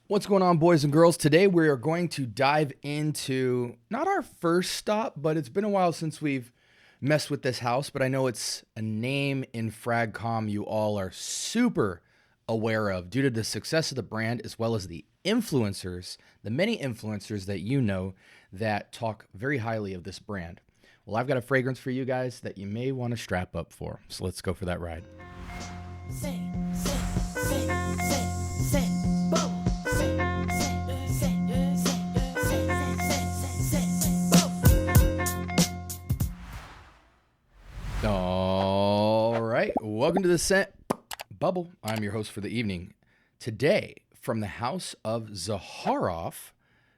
What's going on, boys and girls? Today we are going to dive into not our first stop, but it's been a while since we've messed with this house, but I know it's a name in FragCom you all are super aware of due to the success of the brand as well as the influencers, the many influencers that you know that talk very highly of this brand. Well, I've got a fragrance for you guys that you may want to strap up for. So let's go for that ride. All right, welcome to the Scent Bubble. I'm your host for the evening. Today, from the house of Zaharoff,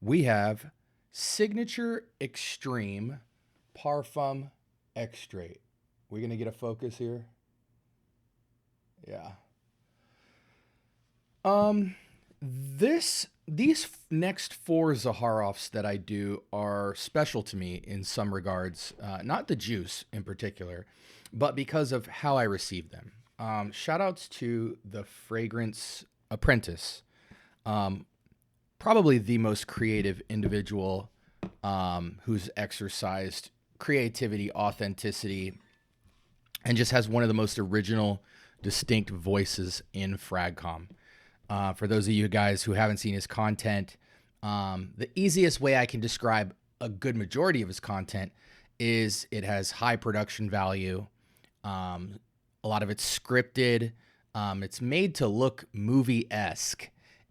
we have Signature Extreme Parfum Extrait. We're gonna get a focus here. Yeah. These next four Zaharoffs that I do are special to me in some regards. Not the juice in particular, but because of how I received them. Shout outs to the Fragrance Apprentice, probably the most creative individual who's exercised creativity, authenticity, and just has one of the most original, distinct voices in FragCom. For those of you guys who haven't seen his content, the easiest way I can describe a good majority of his content is it has high production value. A lot of it's scripted. It's made to look movie-esque.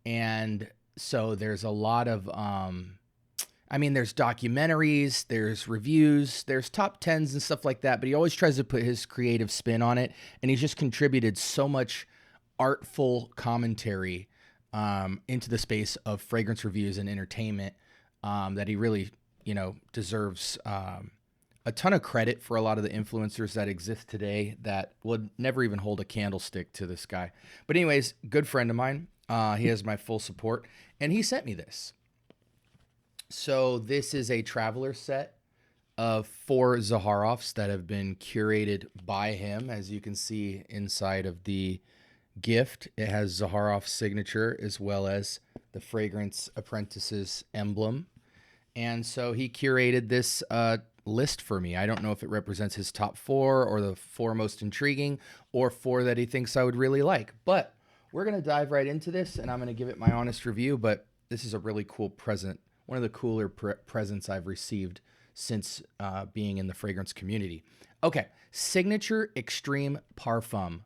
And so there's a lot of, there's documentaries, there's reviews, there's top 10s and stuff like that, but he always tries to put his creative spin on it. And he's just contributed so much artful commentary into the space of fragrance reviews and entertainment that he really, deserves a ton of credit for a lot of the influencers that exist today that would never even hold a candlestick to this guy. But anyways, good friend of mine. He has my full support, and he sent me this. So this is a traveler set of 4 Zaharoffs that have been curated by him. As you can see inside of the gift, it has Zaharoff's signature as well as the Fragrance Apprentice's emblem. And so he curated this list for me. I don't know if it represents his top 4 or the 4 most intriguing or 4 that he thinks I would really like. But we're going to dive right into this, and I'm going to give it my honest review. But this is a really cool present, one of the cooler presents I've received since being in the fragrance community. Okay, Signature Extreme Parfum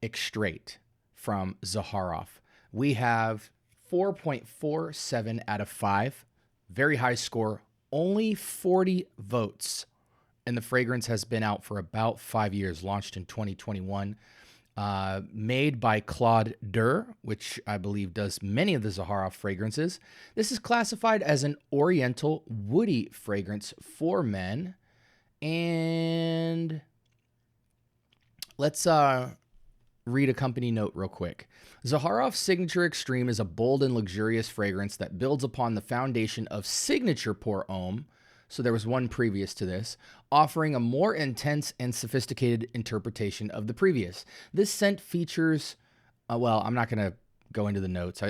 Extrait from Zaharoff. We have 4.47 out of 5. Very high score, only 40 votes. And the fragrance has been out for about 5 years, launched in 2021. Made by Claude Durr, which I believe does many of the Zaharoff fragrances. This is classified as an oriental woody fragrance for men. And let's read a company note real quick. Zaharoff's Signature Extreme is a bold and luxurious fragrance that builds upon the foundation of Signature Pour Homme. So there was one previous to this, offering a more intense and sophisticated interpretation of the previous. This scent features, I'm not going to go into the notes.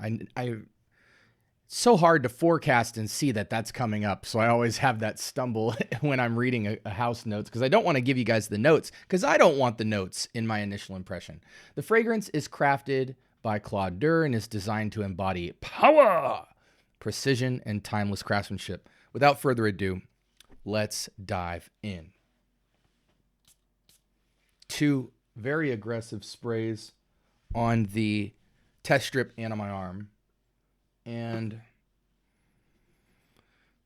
It's so hard to forecast and see that that's coming up. So I always have that stumble when I'm reading a house notes because I don't want to give you guys the notes because I don't want the notes in my initial impression. The fragrance is crafted by Claude Durr and is designed to embody power, precision, and timeless craftsmanship. Without further ado, let's dive in. 2 very aggressive sprays on the test strip and on my arm. And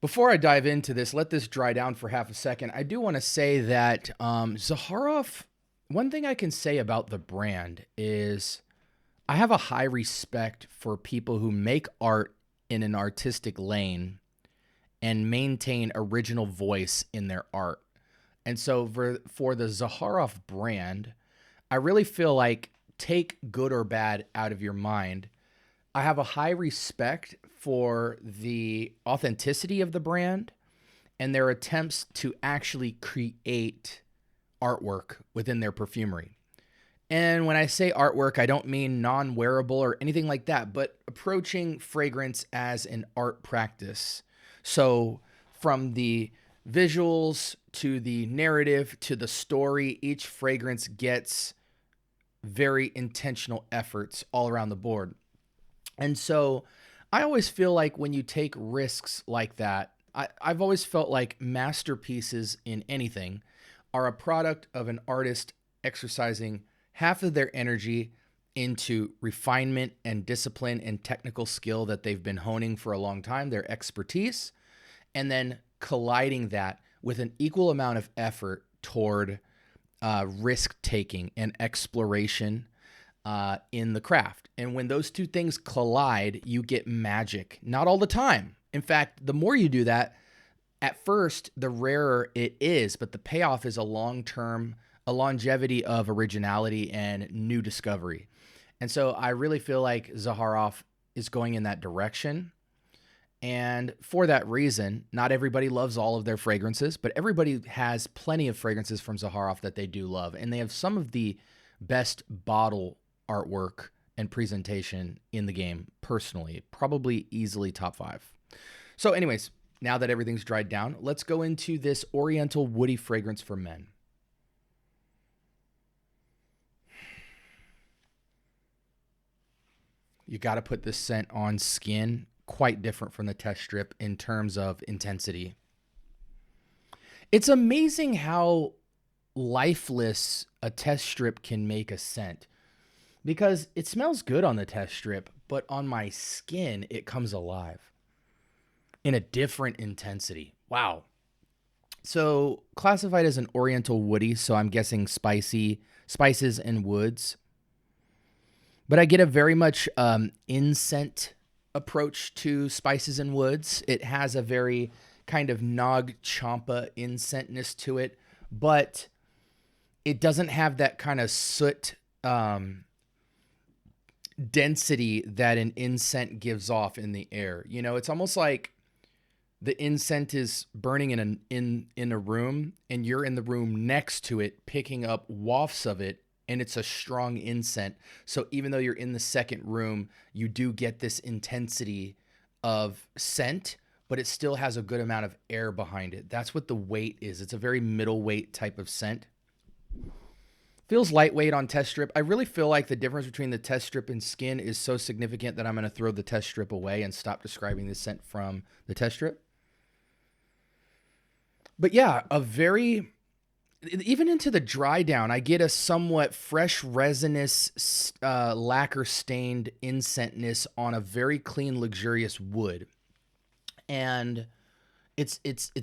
before I dive into this, let this dry down for half a second. I do want to say that Zaharoff, one thing I can say about the brand is I have a high respect for people who make art in an artistic lane and maintain original voice in their art. And so for the Zaharoff brand, I really feel like take good or bad out of your mind. I have a high respect for the authenticity of the brand and their attempts to actually create artwork within their perfumery. And when I say artwork, I don't mean non-wearable or anything like that, but approaching fragrance as an art practice. So from the visuals to the narrative to the story, each fragrance gets very intentional efforts all around the board. And so I always feel like when you take risks like that, I've always felt like masterpieces in anything are a product of an artist exercising half of their energy into refinement and discipline and technical skill that they've been honing for a long time, their expertise, and then colliding that with an equal amount of effort toward risk taking and exploration in the craft. And when those two things collide, you get magic. Not all the time. In fact, the more you do that, at first, the rarer it is, but the payoff is a longevity of originality and new discovery. And so I really feel like Zaharoff is going in that direction. And for that reason, not everybody loves all of their fragrances, but everybody has plenty of fragrances from Zaharoff that they do love. And they have some of the best bottle artwork and presentation in the game, personally. Probably easily top 5. So anyways, now that everything's dried down, let's go into this Oriental Woody fragrance for men. You got to put this scent on skin. Quite different from the test strip in terms of intensity. It's amazing how lifeless a test strip can make a scent, because it smells good on the test strip, but on my skin, it comes alive in a different intensity. Wow. So classified as an Oriental Woody, so I'm guessing spices and woods. But I get a very much incense approach to spices and woods. It has a very kind of Nag Champa incentness to it, but it doesn't have that kind of soot density that an incense gives off in the air. You know, it's almost like the incense is burning in a room, and you're in the room next to it picking up wafts of it, and it's a strong incense. So even though you're in the second room, you do get this intensity of scent, but it still has a good amount of air behind it. That's what the weight is. It's a very middleweight type of scent. Feels lightweight on test strip. I really feel like the difference between the test strip and skin is so significant that I'm going to throw the test strip away and stop describing the scent from the test strip. But yeah, even into the dry down, I get a somewhat fresh resinous, lacquer stained incentness on a very clean, luxurious wood. And it's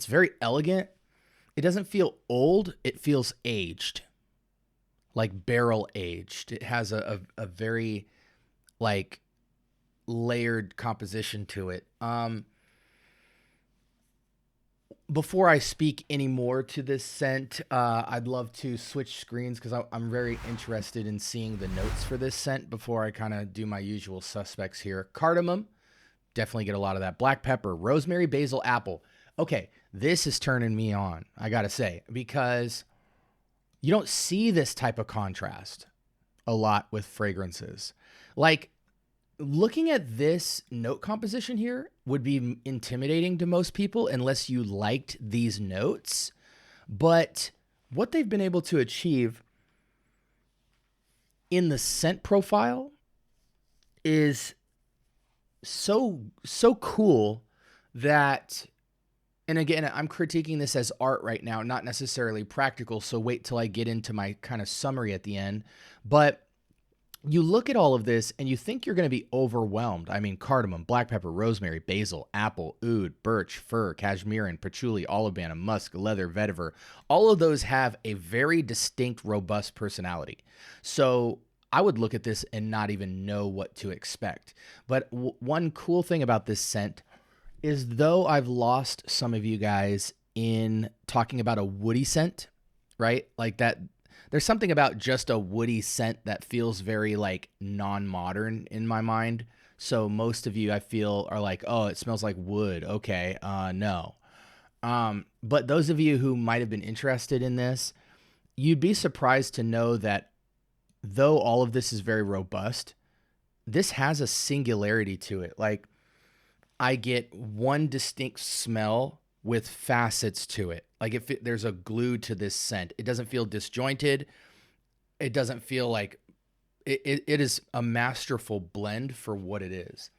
very elegant. It doesn't feel old. It feels aged, like barrel aged. It has a very like layered composition to it. Before I speak any more to this scent, I'd love to switch screens because I'm very interested in seeing the notes for this scent before I kind of do my usual suspects here. Cardamom, definitely get a lot of that. Black pepper, rosemary, basil, apple. Okay, this is turning me on, I gotta say, because you don't see this type of contrast a lot with fragrances. Like, looking at this note composition here would be intimidating to most people unless you liked these notes. But what they've been able to achieve in the scent profile is so cool that, and again, I'm critiquing this as art right now, not necessarily practical, so wait till I get into my kind of summary at the end. But you look at all of this and you think you're going to be overwhelmed. I mean, cardamom, black pepper, rosemary, basil, apple, oud, birch, fir, cashmere, patchouli, olive banana, musk, leather, vetiver. All of those have a very distinct, robust personality. So I would look at this and not even know what to expect. But one cool thing about this scent is, though I've lost some of you guys in talking about a woody scent, right? Like that. There's something about just a woody scent that feels very like non-modern in my mind. So most of you, I feel, are like, oh, it smells like wood. Okay, no. But those of you who might have been interested in this, you'd be surprised to know that though all of this is very robust, this has a singularity to it. Like, I get one distinct smell with facets to it. Like, if there's a glue to this scent, it doesn't feel disjointed. It doesn't feel like it is a masterful blend for what it is.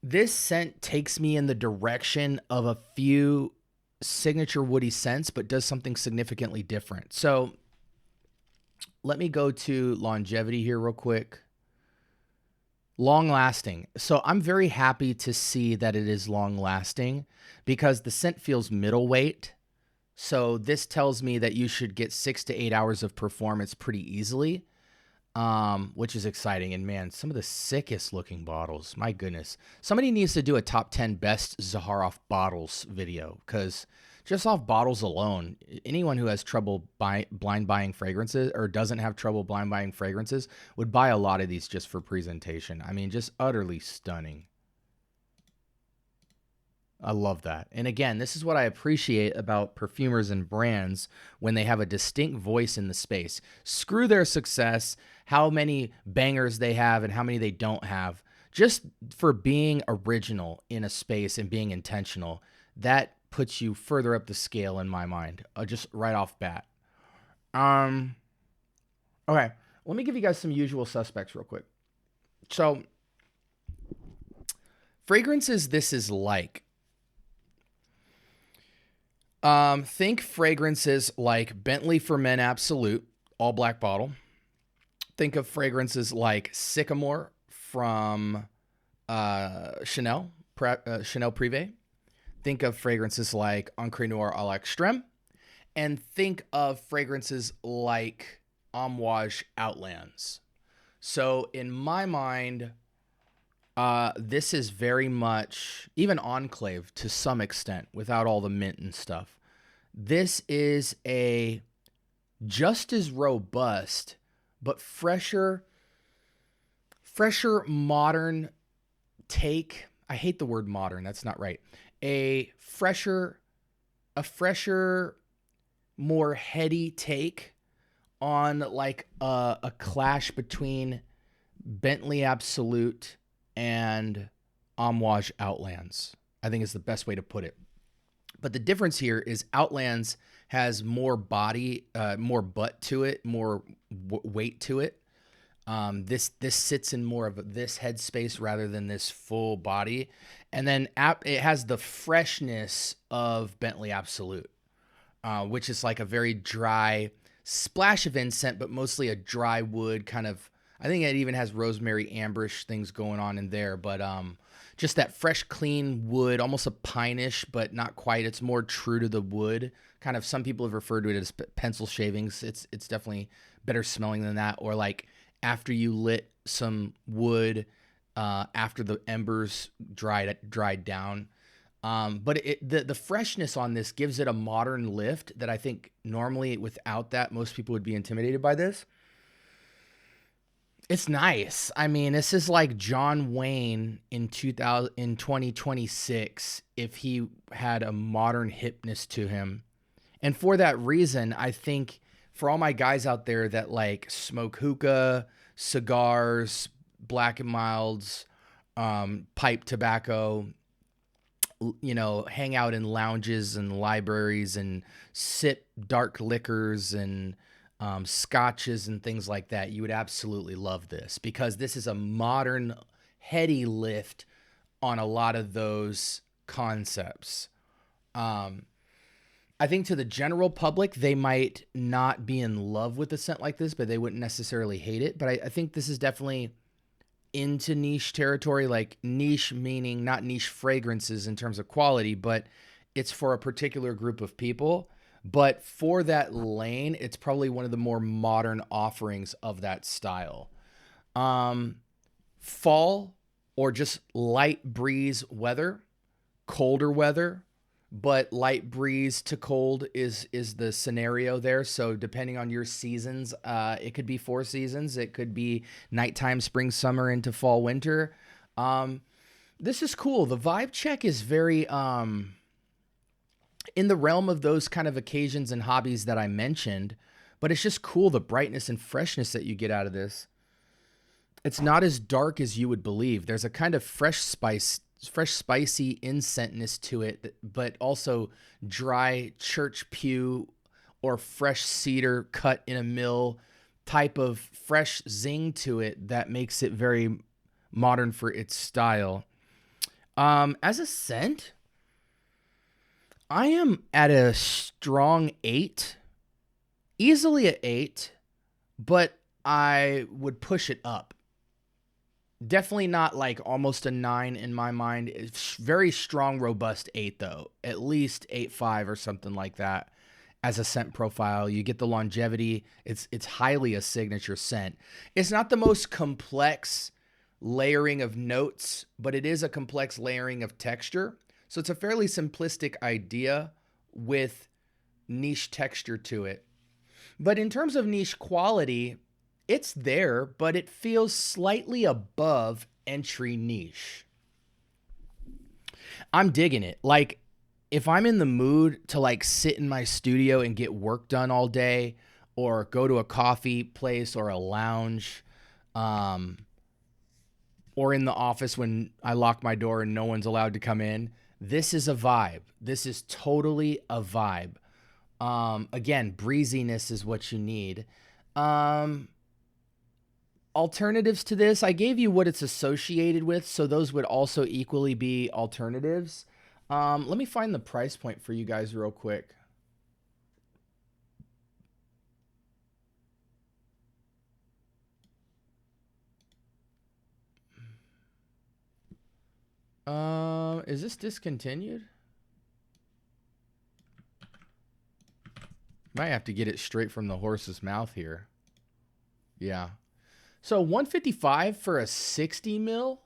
This scent takes me in the direction of a few signature woody scents, but does something significantly different. So let me go to longevity here real quick. Long lasting. So I'm very happy to see that it is long lasting because the scent feels middleweight. So this tells me that you should get 6 to 8 hours of performance pretty easily, which is exciting. And man, some of the sickest looking bottles, my goodness. Somebody needs to do a top 10 best Zaharoff bottles video, because just off bottles alone, anyone who has trouble blind buying fragrances or doesn't have trouble blind buying fragrances would buy a lot of these just for presentation. I mean, just utterly stunning. I love that. And again, this is what I appreciate about perfumers and brands when they have a distinct voice in the space. Screw their success, how many bangers they have and how many they don't have. Just for being original in a space and being intentional, that puts you further up the scale in my mind, just right off bat. Okay, let me give you guys some usual suspects real quick. So, fragrances this is like. Think fragrances like Bentley for Men Absolute, all black bottle. Think of fragrances like Sycamore from Chanel Privé. Think of fragrances like Encre Noire à l'Extrême. And think of fragrances like Amouage Outlands. So in my mind, this is very much, even Enclave to some extent, without all the mint and stuff. This is a just as robust, but fresher, modern take. I hate the word modern. That's not right. A fresher, more heady take on like a clash between Bentley Absolute and Amouage Outlands, I think is the best way to put it. But the difference here is Outlands has more body, more butt to it, more weight to it. This sits in more of this headspace rather than this full body. And then it has the freshness of Bentley Absolute, which is like a very dry splash of incense, but mostly a dry wood kind of. I think it even has rosemary, amberish things going on in there, but just that fresh, clean wood, almost a pine-ish, but not quite. It's more true to the wood. Kind of, some people have referred to it as pencil shavings. It's definitely better smelling than that. Or like after you lit some wood, after the embers dried down. But the freshness on this gives it a modern lift that I think normally without that, most people would be intimidated by this. It's nice. I mean, this is like John Wayne in 2026 if he had a modern hipness to him. And for that reason, I think for all my guys out there that like smoke hookah, cigars, black and milds, pipe tobacco, you know, hang out in lounges and libraries and sip dark liquors and scotches and things like that, you would absolutely love this because this is a modern, heady lift on a lot of those concepts. I think to the general public, they might not be in love with a scent like this, but they wouldn't necessarily hate it. But I think this is definitely into niche territory, like niche meaning not niche fragrances in terms of quality, but it's for a particular group of people. But for that lane, it's probably one of the more modern offerings of that style. Fall or just light breeze weather, colder weather, but light breeze to cold is the scenario there. So depending on your seasons, it could be 4 seasons. It could be nighttime, spring, summer into fall, winter. This is cool. The vibe check is very... in the realm of those kind of occasions and hobbies that I mentioned, But it's just cool, the brightness and freshness that you get out of this. It's not as dark as you would believe. There's a kind of fresh, spicy incentness to it, but also dry church pew or fresh cedar cut in a mill type of fresh zing to it that makes it very modern for its style. As a scent, I am at a strong 8, easily an 8, but I would push it up. Definitely not like almost a 9 in my mind. It's very strong, robust 8 though. At least 8.5 or something like that. As a scent profile, you get the longevity. It's highly a signature scent. It's not the most complex layering of notes, but it is a complex layering of texture. So it's a fairly simplistic idea with niche texture to it. But in terms of niche quality, it's there, but it feels slightly above entry niche. I'm digging it. Like, if I'm in the mood to like sit in my studio and get work done all day, or go to a coffee place or a lounge, or in the office when I lock my door and no one's allowed to come in, this is a vibe. This is totally a vibe. Again, breeziness is what you need. Alternatives to this, I gave you what it's associated with, so those would also equally be alternatives. Let me find the price point for you guys real quick. Is this discontinued? Might have to get it straight from the horse's mouth here. Yeah. So 155 for a 60 mil.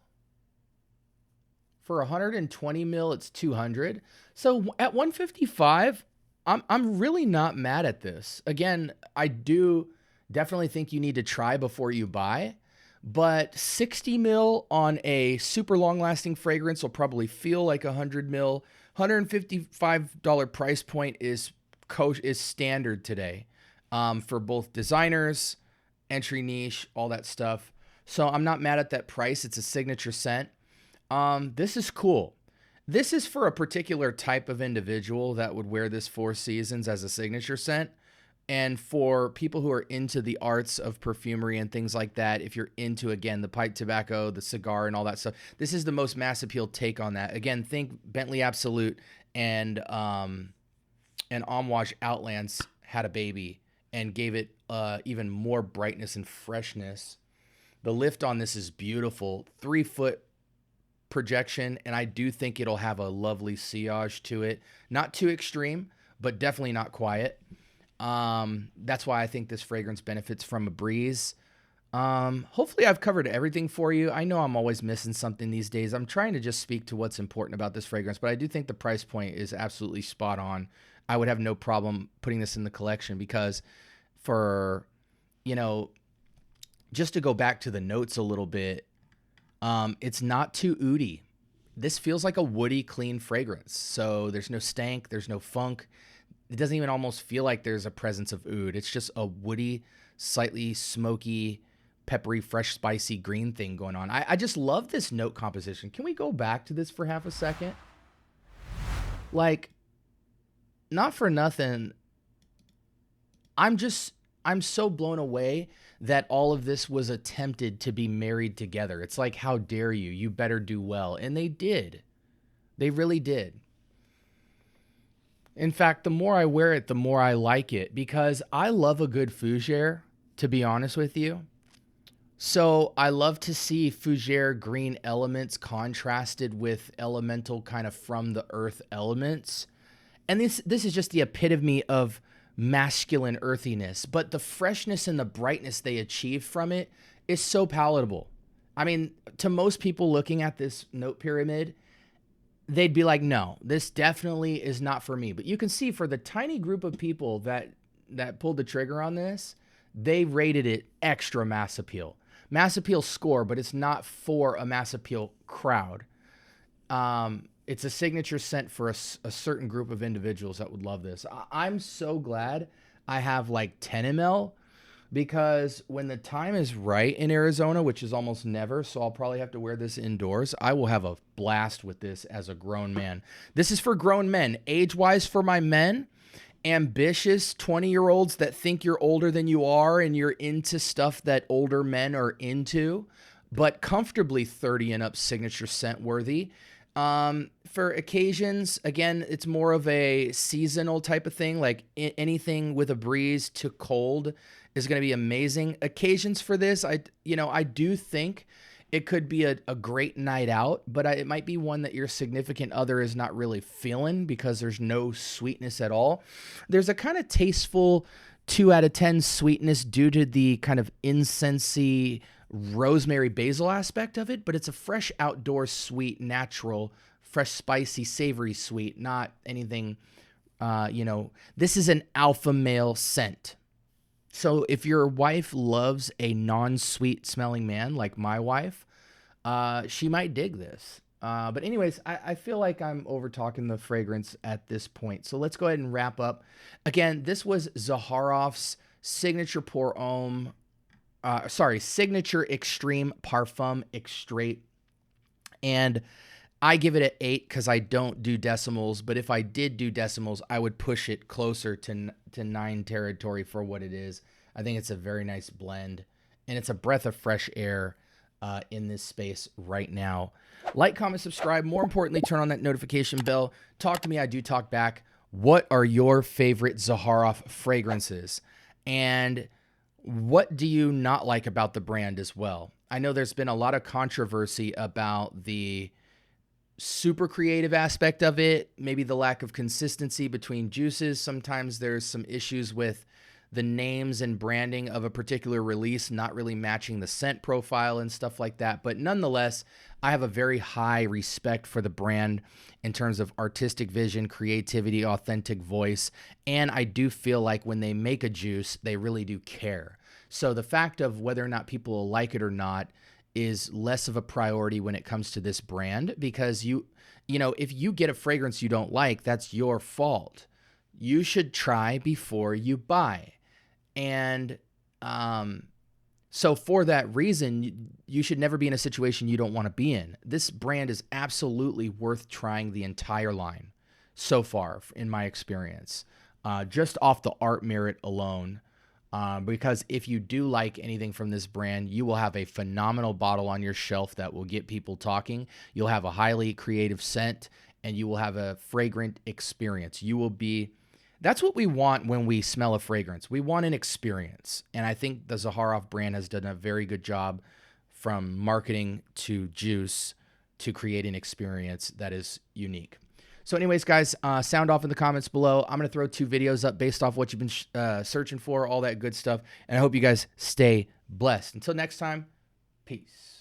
For 120 mil, it's 200. So at 155, I'm really not mad at this. Again, I do definitely think you need to try before you buy. But 60 mil on a super long-lasting fragrance will probably feel like 100 mil. $155 price point is standard today for both designers, entry niche, all that stuff. So I'm not mad at that price. It's a signature scent. This is cool. This is for a particular type of individual that would wear this Four Seasons as a signature scent. And for people who are into the arts of perfumery and things like that, if you're into, again, the pipe tobacco, the cigar, and all that stuff, this is the most mass appeal take on that. Again, think Bentley Absolute and Amouage Outlands had a baby and gave it even more brightness and freshness. The lift on this is beautiful. 3-foot projection, and I do think it'll have a lovely sillage to it. Not too extreme, but definitely not quiet. That's why I think this fragrance benefits from a breeze. Hopefully I've covered everything for you. I know I'm always missing something these days. I'm trying to just speak to what's important about this fragrance, but I do think the price point is absolutely spot on. I would have no problem putting this in the collection because for, just to go back to the notes a little bit, it's not too oudy. This feels like a woody, clean fragrance. So there's no stank, there's no funk. It doesn't even almost feel like there's a presence of oud. It's just a woody, slightly smoky, peppery, fresh, spicy green thing going on. I just love this note composition. Can we go back to this for half a second? Like, not for nothing, I'm so blown away that all of this was attempted to be married together. It's like, how dare you? You better do well. And they did. They really did. In fact, the more I wear it, the more I like it because I love a good fougere, to be honest with you. So I love to see fougere green elements contrasted with elemental kind of from the earth elements. And this is just the epitome of masculine earthiness, but the freshness and the brightness they achieve from it is so palatable. I mean, to most people looking at this note pyramid, they'd be like, no, this definitely is not for me. But you can see for the tiny group of people that pulled the trigger on this, they rated it extra mass appeal. Mass appeal score, but it's not for a mass appeal crowd. It's a signature scent for a certain group of individuals that would love this. I'm so glad I have like 10 ml because when the time is right in Arizona, which is almost never, so I'll probably have to wear this indoors, I will have a blast with this as a grown man. This is for grown men. Age-wise for my men, ambitious 20-year-olds that think you're older than you are and you're into stuff that older men are into, but comfortably 30 and up signature scent worthy. For occasions, again, it's more of a seasonal type of thing, like anything with a breeze to cold is going to be amazing. Occasions for this, I do think it could be a great night out, but it might be one that your significant other is not really feeling because there's no sweetness at all. There's a kind of tasteful 2 out of 10 sweetness due to the kind of incensey rosemary basil aspect of it, but it's a fresh outdoor sweet, natural, fresh, spicy, savory sweet, not anything, this is an alpha male scent. So if your wife loves a non-sweet smelling man like my wife, she might dig this. But anyways, I feel like I'm over talking the fragrance at this point. So let's go ahead and wrap up. Again, this was Zaharoff's signature signature Extreme Parfum Extrait. And I give it an 8 because I don't do decimals, but if I did do decimals, I would push it closer to 9 territory for what it is. I think it's a very nice blend, and it's a breath of fresh air in this space right now. Like, comment, subscribe. More importantly, turn on that notification bell. Talk to me. I do talk back. What are your favorite Zaharoff fragrances? And what do you not like about the brand as well? I know there's been a lot of controversy about the super creative aspect of it, maybe the lack of consistency between juices. Sometimes there's some issues with the names and branding of a particular release not really matching the scent profile and stuff like that. But nonetheless, I have a very high respect for the brand in terms of artistic vision, creativity, authentic voice. And I do feel like when they make a juice, they really do care. So the fact of whether or not people will like it or not is less of a priority when it comes to this brand, because if you get a fragrance you don't like, that's your fault. You should try before you buy. And so for that reason, you should never be in a situation you don't want to be in. This brand is absolutely worth trying the entire line so far, in my experience, just off the art merit alone. Because if you do like anything from this brand, you will have a phenomenal bottle on your shelf that will get people talking. You'll have a highly creative scent, and you will have a fragrant experience. That's what we want when we smell a fragrance. We want an experience. And I think the Zaharoff brand has done a very good job from marketing to juice to create an experience that is unique. So anyways, guys, sound off in the comments below. I'm going to throw 2 videos up based off what you've been searching for, all that good stuff. And I hope you guys stay blessed. Until next time, peace.